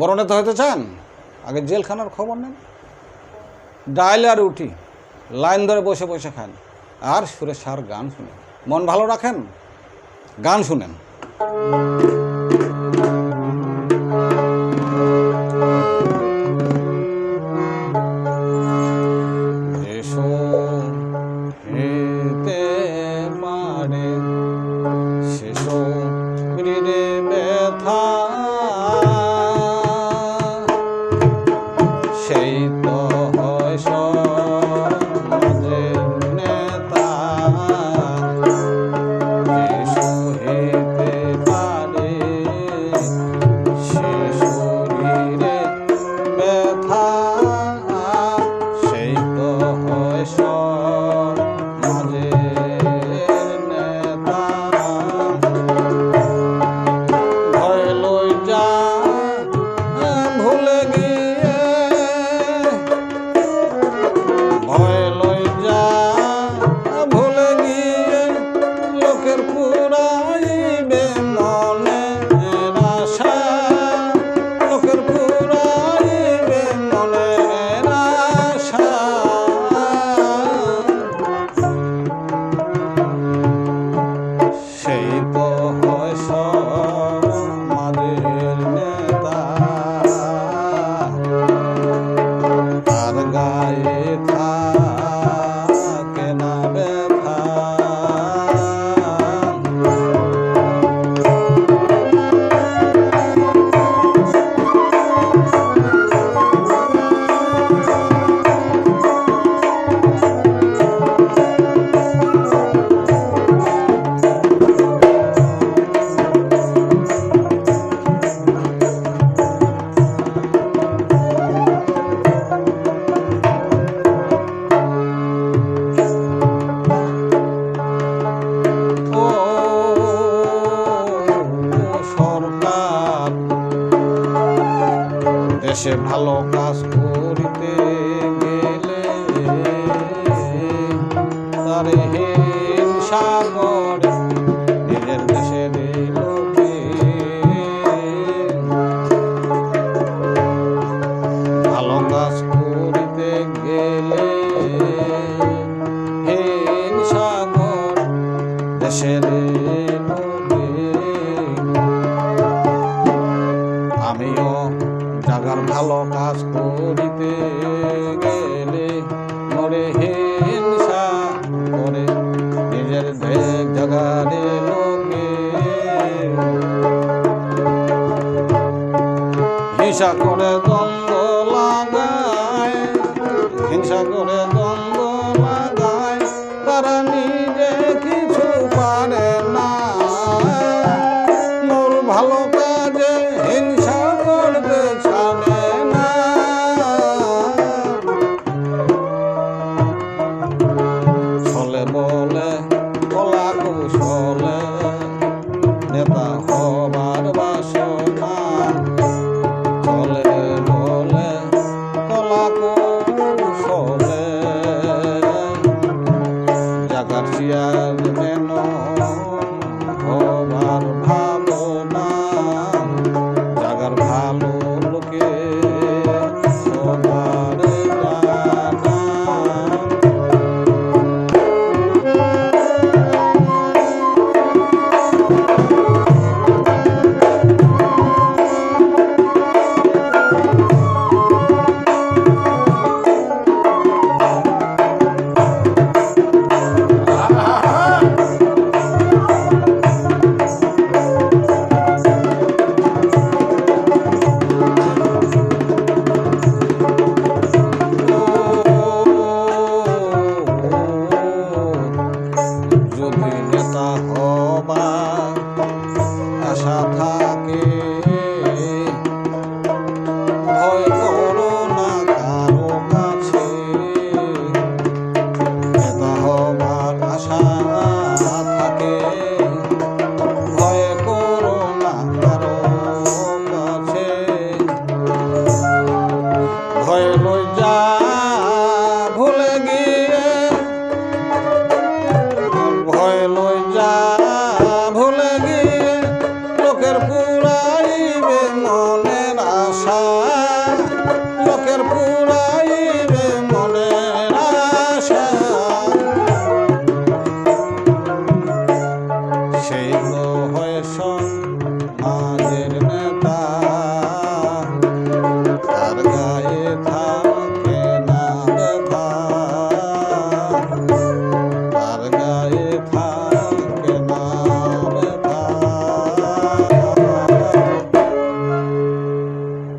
বড় নেতা হতে চান, আগে জেলখানার খবর নেন, ডাইলে আর উঠি লাইন ধরে বসে বসে খান, আর সুরে সার গান শুনেন, মন ভালো রাখেন, গান শুনেন। সেই তো হয় সমাজের নেতা, যে সহিতে পারে সে শরীরে ব্যথা, সেই তো হয় সমাজের নেতা। ভয় লই যা ভুলে গিয়ে, ভয় লই যা ভুলে গিয়ে, লোকের পুরাইবে মনের আশা, লোকের পুরাইবে মনের আশা। সেই তো হয় সমাজের নেতা, তার গায়ে থাকে না ব্যথা। দেশে ভালো কাজ করিতে গেলে তারে হিংসা করে নিজের দেশের লোকে। ভালো কাজ করিতে গেলে হিংসা করে দেশের লোকে। আমিও জাগার ভালো কাজ করিতে গেলে মরে হিংসা করে নিজের জাগারে লোকে। হিংসা করে দ্বন্দ্ব লাগায়, হিংসা করে